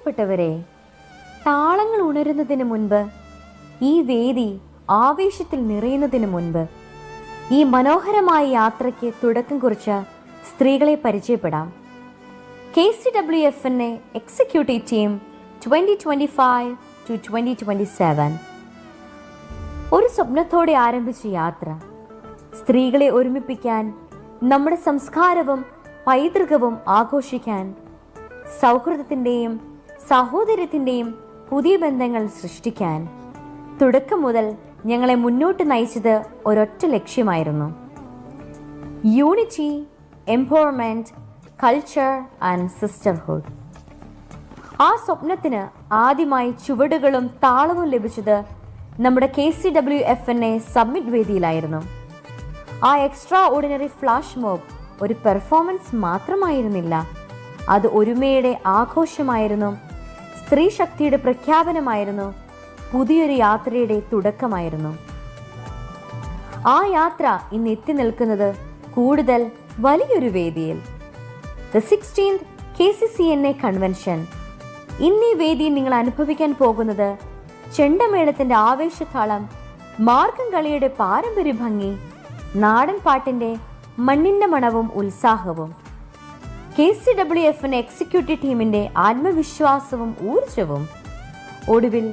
പ്രിയപ്പെട്ടവരെ, താളങ്ങൾ ഉണരുന്നതിന് മുൻപ്, ഈ വേദി ആവേശത്തിൽ നിറയുന്നതിന് മുൻപ്, ഈ മനോഹരമായ യാത്രയ്ക്ക് തുടക്കം കുറിച്ച സ്ത്രീകളെ പരിചയപ്പെടാം. KCWFNA executive team 2025-2027. ഒരു സ്വപ്നത്തോടെ ആരംഭിച്ച യാത്ര സ്ത്രീകളെ ഒരുമിപ്പിക്കാൻ, നമ്മുടെ സംസ്കാരവും പൈതൃകവും ആഘോഷിക്കാൻ, സൗഹൃദത്തിൻ്റെയും സാഹോദര്യത്തിൻ്റെയും പുതിയ ബന്ധങ്ങൾ സൃഷ്ടിക്കാൻ. തുടക്കം മുതൽ ഞങ്ങളെ മുന്നോട്ട് നയിച്ചത് ഒരൊറ്റ ലക്ഷ്യമായിരുന്നു: unity, empowerment, culture and sisterhood. ആ സ്വപ്നത്തിന് ആദ്യമായി ചുവടുകളും താളവും ലഭിച്ചത് നമ്മുടെ KCWFNA സബ്മിറ്റ് വേദിയിലായിരുന്നു. ആ എക്സ്ട്രാ ഓർഡിനറി ഫ്ലാഷ് മോബ് ഒരു പെർഫോമൻസ് മാത്രമായിരുന്നില്ല, അത് ഒരുമയുടെ ആഘോഷമായിരുന്നു, സ്ത്രീ ശക്തിയുടെ പ്രഖ്യാപനമായിരുന്നു, പുതിയൊരു യാത്രയുടെ തുടക്കമായിരുന്നു. ആ യാത്ര ഇന്ന് എത്തി നിൽക്കുന്നത് കൂടുതൽ വലിയൊരു വേദിയിൽ. The 16th KCCNA convention. ഇന്ന് ഈ വേദിയിൽ നിങ്ങൾ അനുഭവിക്കാൻ പോകുന്നത് ചെണ്ടമേളത്തിന്റെ ആവേശത്താളം, മാർഗം കളിയുടെ പാരമ്പര്യ ഭംഗി, നാടൻ പാട്ടിന്റെ മണ്ണിന്റെ മണവും ഉത്സാഹവും, KCWFNA എക്സിക്യൂട്ടീവ് ടീമിന്റെ ആത്മവിശ്വാസവും ഊർജവും, ഒടുവിൽ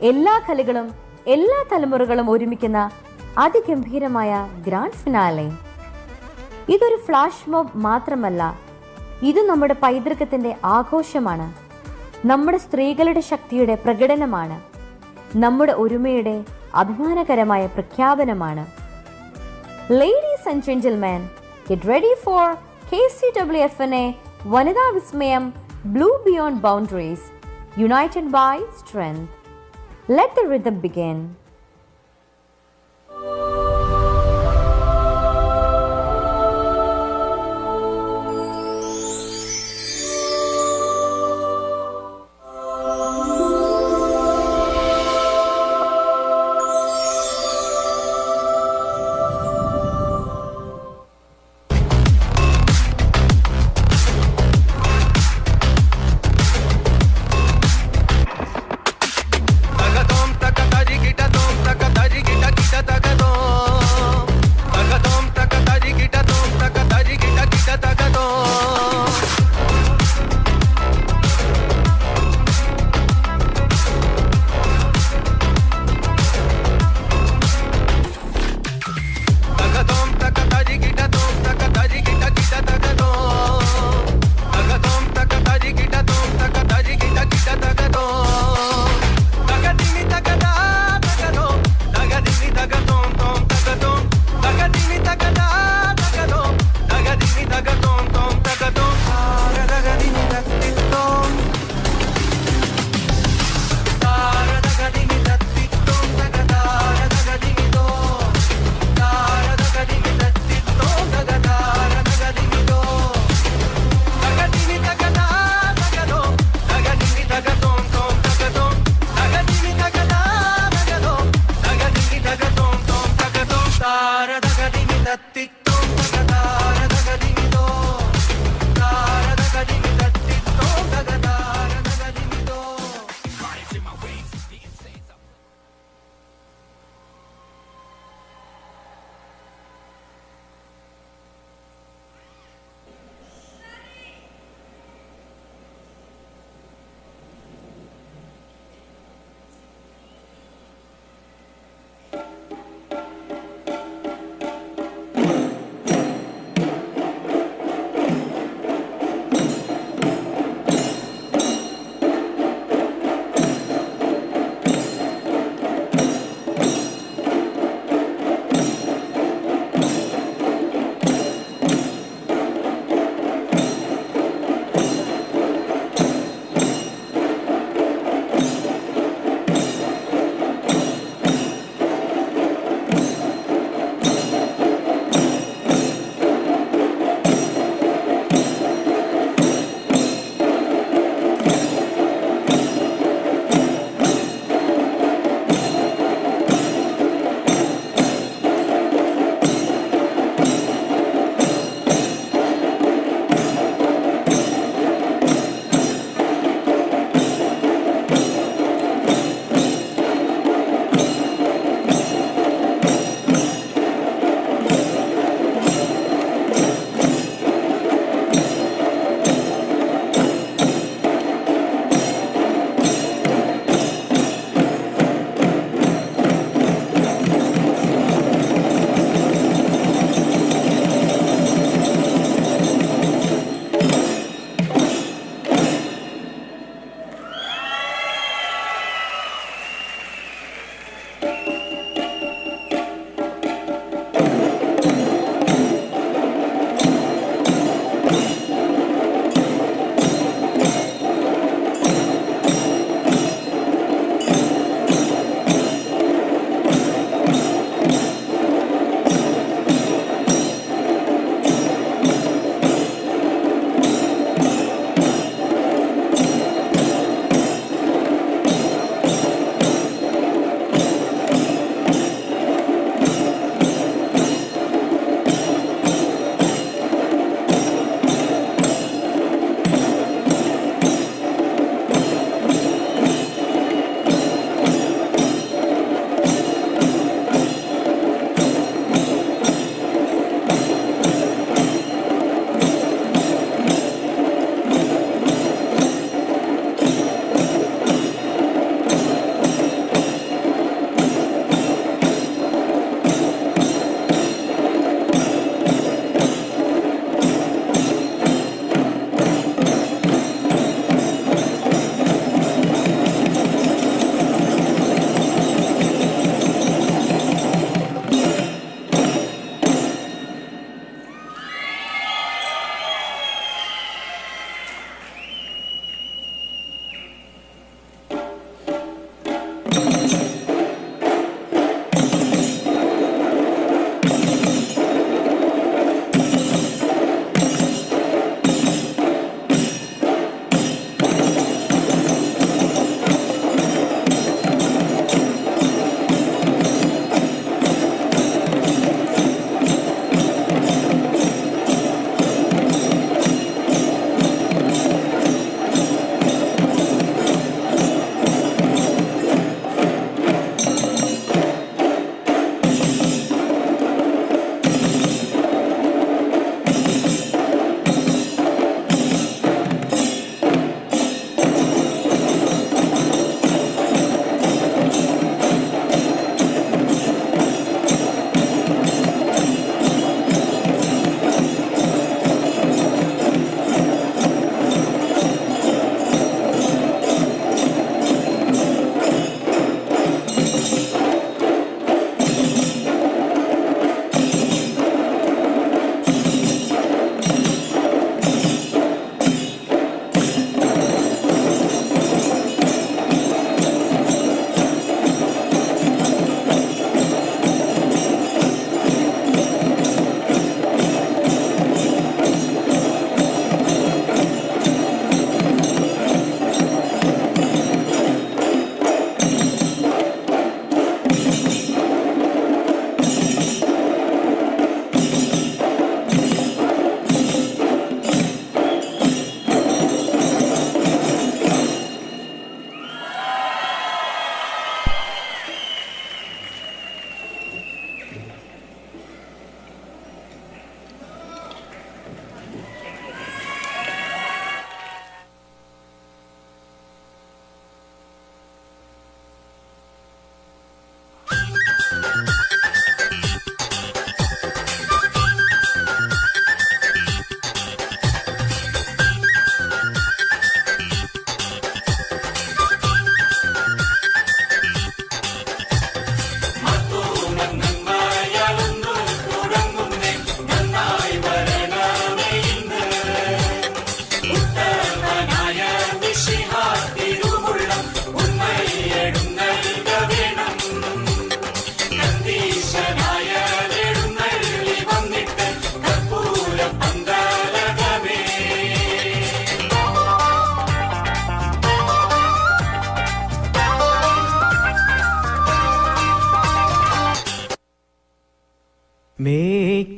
എല്ലാ കലകളും എല്ലാ തലമുറകളും ഒരുമിക്കുന്ന അതിഗംഭീരമായ ഗ്രാൻഡ് ഫിനാലെ. ഇതൊരു ഫ്ലാഷ് മോബ് മാത്രമല്ല, ഇത് നമ്മുടെ പൈതൃകത്തിന്റെ ആഘോഷമാണ്, നമ്മുടെ സ്ത്രീകളുടെ ശക്തിയുടെ പ്രകടനമാണ്, നമ്മുടെ ഒരുമയുടെ അഭിമാനകരമായ പ്രഖ്യാപനമാണ്. Ladies and gentlemen, get ready for KCWFNA വനിതാ വിസ്മയം, Blue Beyond Boundaries, united by strength. Let the rhythm begin. Tagadom, takatari, kita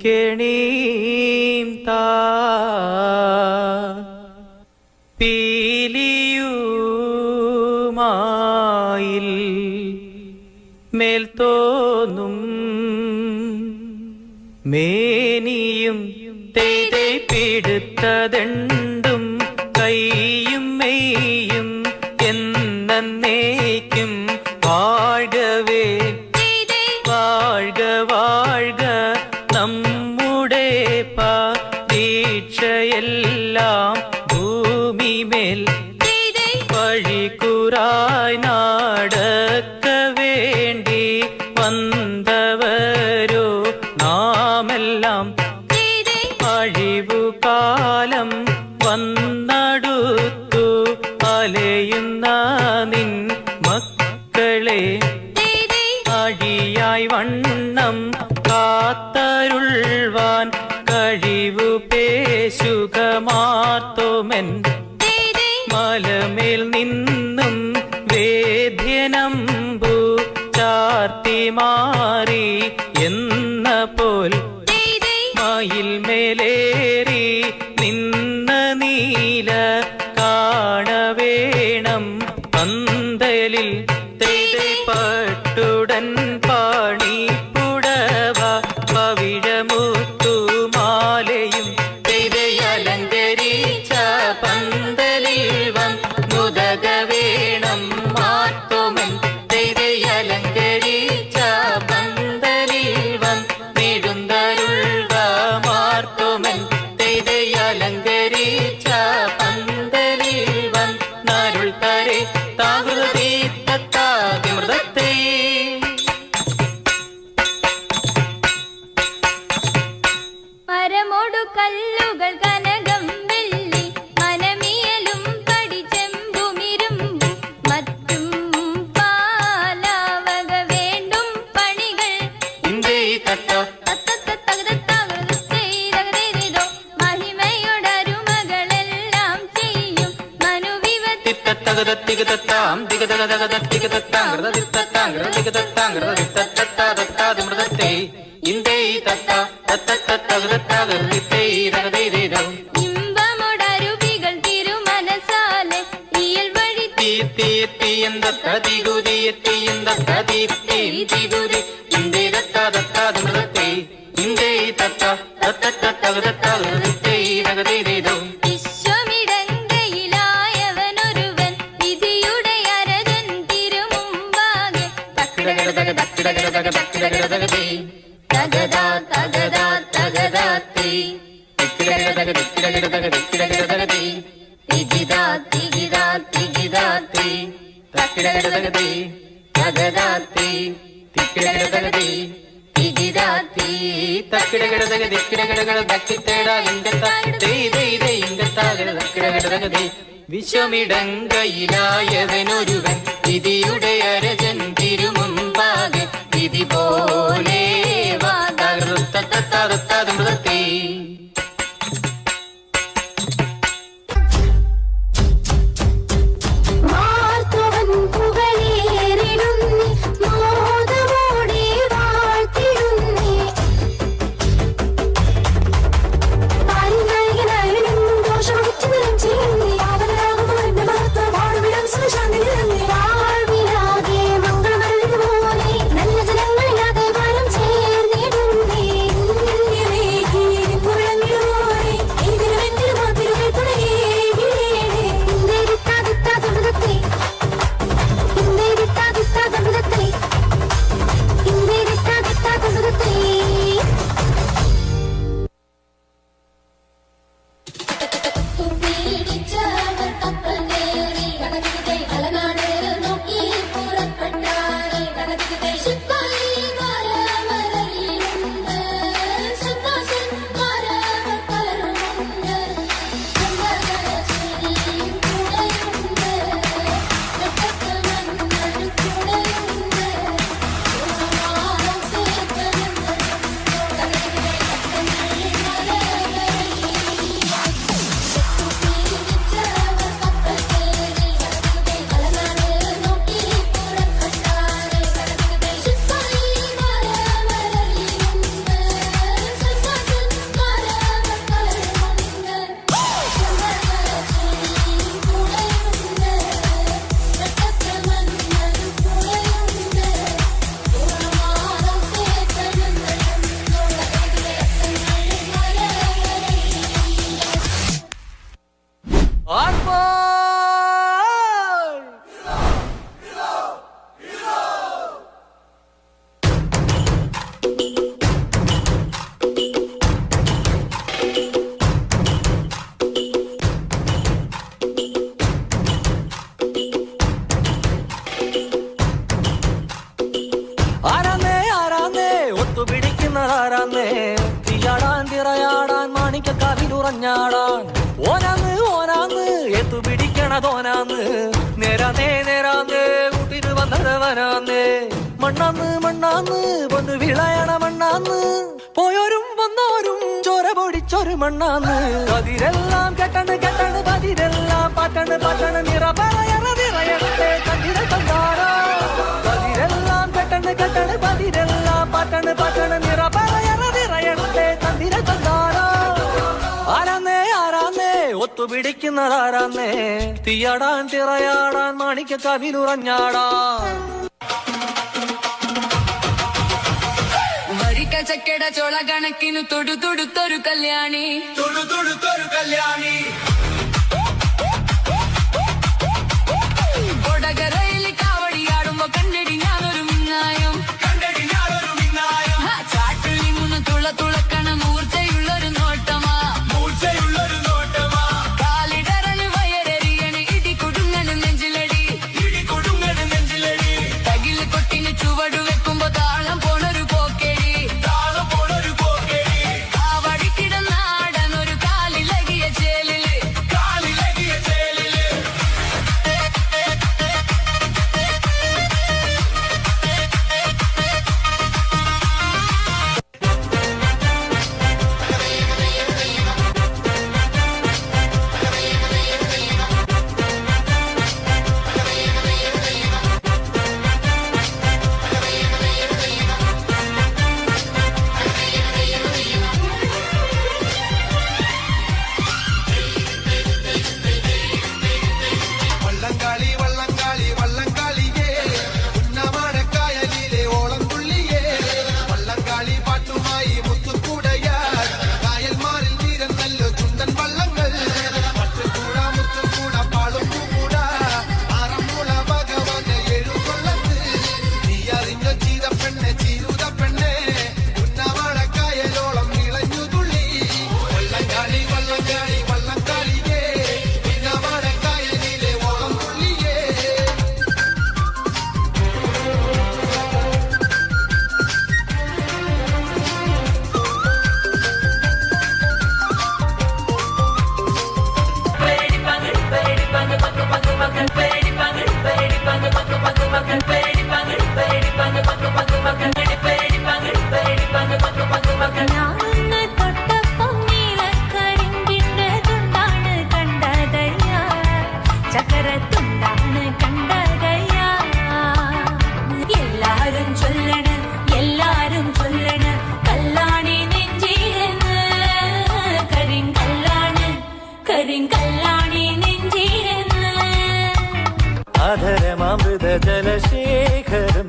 കെണീം താ പീലിയുമായിൽ മേൽ തോന്നും മേനിയും തേതേ പിടുത്തതെണ്ടും കൈയും മെയ്യും എന്നേക്കും വാഴവേ വാഴ്ക വാഴ്ക നമ്മുടെ പരീക്ഷയെല്ലാം ഭൂമിമേൽ വഴികുറായി നടക്ക വേണ്ടി വന്നവരോ നാമെല്ലാം അഴിവുകാലം വന്നടുത്തു അലയുന്ന നിൻ മക്കളെ അഴിയായി വണ്ണം കാത്തരുൾവാൻ കഴിവു പേശുകമാർത്തോമെൻ മലമേൽ നിന്നും വേദ്യനമ്പു ചാർത്തി മാറി എന്ന പോൽ മയിൽ മേലേറി നിന്ന നീല കാണവേണം പന്തലിൽ പട്ടുടൻ പാണിപ്പുടവ പവിഴമുത്തുമാലയും അലങ്കരിച്ച പന്തലിൽ വന്നുദക വേണം മാത്തോമൻ അലങ്കരിച്ച പന്തലിൽ വന്നിടുന്തരുൾവ മാർത്തോമൻ അലങ്കരിച്ച പന്തലിൽ വന്നരുൾ തരെ താകൃതി തത്താതിമൃതത്തെ മരമോടു കല്ലുകൾ കനകം വെള്ളി മനമിയലും പടിച്ചെമ്പുമിരുമ്പും മറ്റും പാലാവക വേണ്ടും പണികൾ മഹിമയോടരുമകളെല്ലാം ചെയ്യും മനുവിവത്തിത്തത്തകതത്തികതത്താം ഇമ്പമോടരുവികൾ തിരുമനസാലെ ഇയൽ വഴി വിശ്വമിടങ്കയിലായവനൊരുവൻ വിധിയുടെ അരജൻ തിരുമുമ്പാകെ തകതാ തകതാ തകതാത്തി തിഗിതാ തിഗിതാ തിഗിതാത്തി തകിടകടകതി തകതാത്തി തികിടകടകതി തിഗിതാത്തി തകിടകടകതി തികിടകടകട തക്കിത്തേടാ ഇംഗത്താ ദേ ഇംഗത്താകട തകിടകടകതി വിശ്വമിടങ്കയിലായവനൊരുവൻ വിധിയുടെ അരജൻ തിരുമുൻപാകെ വിധി പോലെ വാദൃത്തത്തത്തത്തത്തമൃതത്തെ നല്ല ജനങ്ങളില്ലാതെ വരം ചേർന്നിടുന്നേ കവിനുറഞ്ഞാടാൻ ഓനാന്ന് ഓനാന്ന് എത്തു പിടിക്കണതോനാന്ന് നേരാന്നേ നേരാന്നേ കൂട്ടിന് വന്നതവനാന്നേ മണ്ണാന്ന് മണ്ണാന്ന് വന്ന് വിളയണ മണ്ണാന്ന് പോയോരും വന്നോരും ചോര പൊടിച്ചൊരു മണ്ണാന്ന് കതിരെല്ലാം കെട്ടണ് കെട്ടണ് പതിരെല്ലാം പാട്ടണ് പാട്ടണ് നിറയണത്തെ കണ്ടിര തന്നാരാ കതിരെല്ലാം കെട്ടണ് കെട്ടണ് പതിരെല്ലാം പാട്ടണ് പാട്ടണ് നിറയണത്തെ കണ്ടിര തന്നാരാ ആരാന്നേ ആരാന്നേ ഒത്തുപിടിക്കുന്നതാരാന്നേ തീയാടാൻ തിറയാടാൻ മാണിക്ക കവിനുറഞ്ഞാടാൻ ചക്കട ചോള കണക്കിന് തൊടുത്തൊരു കല്യാണി കൊടകരയിൽ കാവടിയാടുമ്പോ കണ്ടടി ഞാനൊരു മിന്നായം ചാട്ടുള്ളി മൂന്ന് തുളക്കണ മൂർച്ചയുള്ളൊരു നോട്ടമാ കാലിടറല് വയറെറിയണ് ഇടി കൊടുങ്ങണ് നെഞ്ചിലടി തകില് കൊട്ടിന് ചുവടു വെക്കുമ്പോ താളം പോണൊരു പോക്കേടി അധരമൃത ജലശേഖരം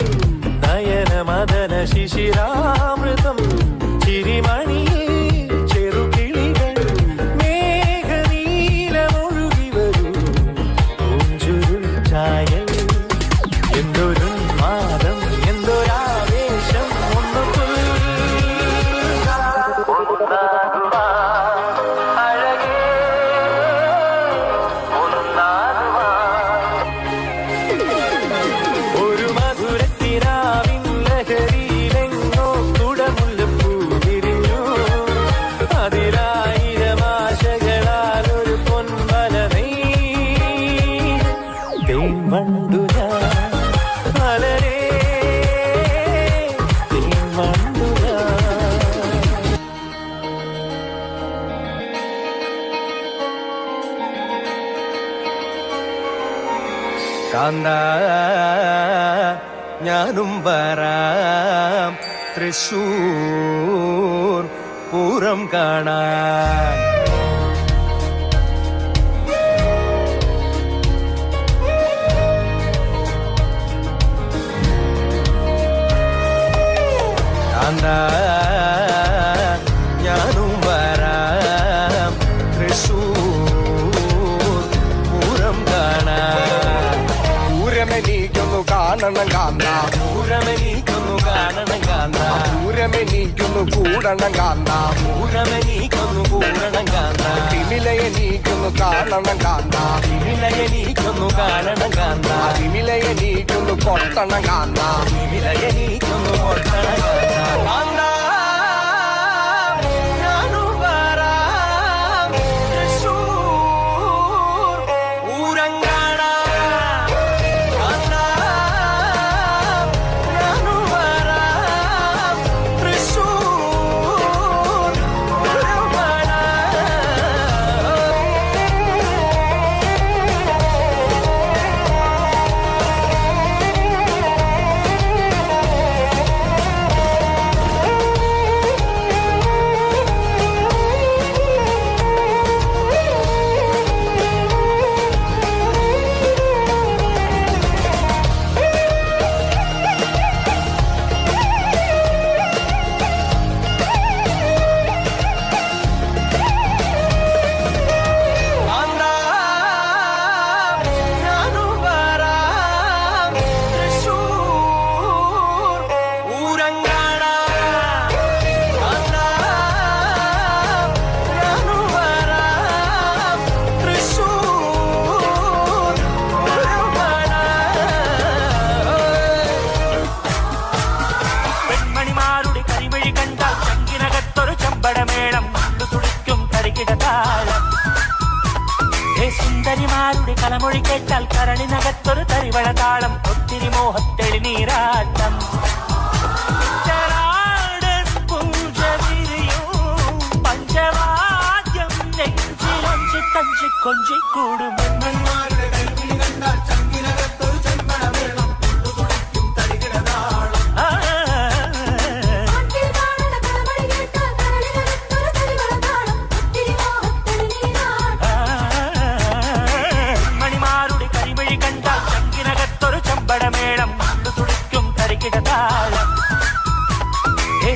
നയനമദന ശിശിരാമൃതം ചിരിമണിയിൽ ചെറുകിളികൾ മേഘനീലമൊഴുകി വരൂ പൂഞ്ചുരുൾ ചായൽ എന്തൊരു മാതം എന്തൊരാവേശം ഒന്നു കാന്ത ഞാനും വരാം തൃശൂർ പൂരം കാണാൻ കാന്ത ഞാനും വരാം തൃശൂർ പൂരം കാണാൻ പൂരമെനീക്കൊന്നു കാണണം കാന്ത പൂരമെനീക്കൊന്നു കാണണം കാന്ത പൂരമെനീക്കൊന്നു കൂടണം കാന്ത പൂരമെനീക്കൊന്നു കൂടണം കാന്ത തിമിലയെനീക്കൊന്നു കാണണം കാന്ത തിമിലയെനീക്കൊന്നു കാണണം കാന്ത തിമിലയെനീക്കൊന്നു കൊട്ടണം കാന്ത തിമിലയെനീക്കൊന്നു കൊട്ടണം കാന്ത ഞാനും വരാം തരികിടതാളം സുന്ദരിമാരുടെ കലമൊഴി കേട്ടാൽ കരളിനകത്തൊരു തരിവള താളം ഒത്തിരി മോഹത്തെളി നീരാട്ടം പഞ്ചവാദ്യം നെഞ്ചിലൊഞ്ചി തഞ്ചി കൊഞ്ചിക്കൂടും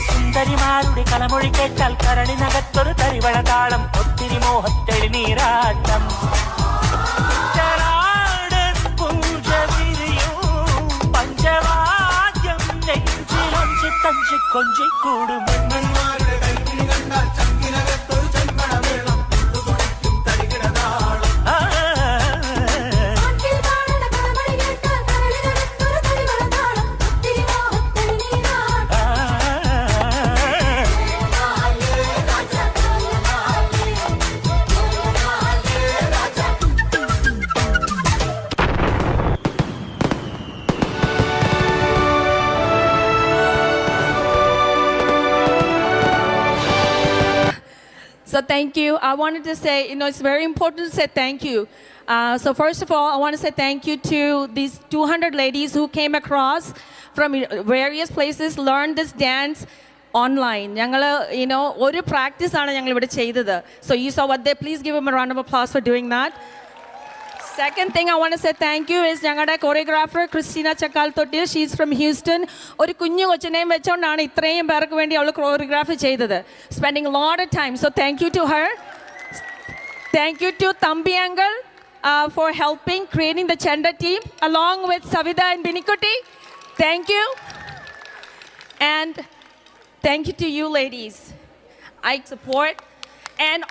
സുന്ദരിമാരുടെ കലമൊഴി കേട്ടാൽ കരളിനകത്തൊരു തരിവള താളം ഒത്തിരി മോഹത്തെളി നീരാട്ടം പഞ്ചവാദ്യം നെഞ്ചിലൊഞ്ചി തഞ്ചി കൊഞ്ചിക്കൂടും So thank you. I wanted to say, it's very important to say thank you. So first of all, I want to say thank you to these 200 ladies who came across from various places, learned this dance online. ഒരു practice ആണ് ഞങ്ങൾ ഇവിടെ ചെയ്തത്. So you saw what they, please give them a round of applause for doing that. Second thing I want to say thank you is ഞങ്ങളുടെ choreographer Christina Chakaltottil. She's from Houston. ഒരു കുഞ്ഞു കൊച്ചിനെയും വെച്ചുകൊണ്ടാണ് ഇത്രയും പേർക്ക് വേണ്ടി അവൾ choreography ചെയ്തത്. Spending a lot of time. So thank you to her. Thank you to Thambi Uncle for helping creating the Chenda team along with Savida and Binikutti. Thank you. And thank you to you ladies. I support. And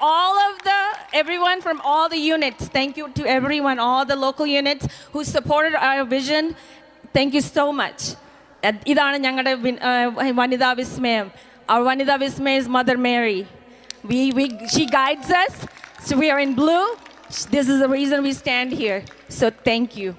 everyone from all the units, thank you to everyone, all the local units who supported our vision. Thank you so much. ഇതാണ് ഞങ്ങളുടെ വനിതാ വിസ്മയം. Our Vanida Vismay is Mother Mary. She guides us. So we are in blue. This is the reason we stand here. So thank you.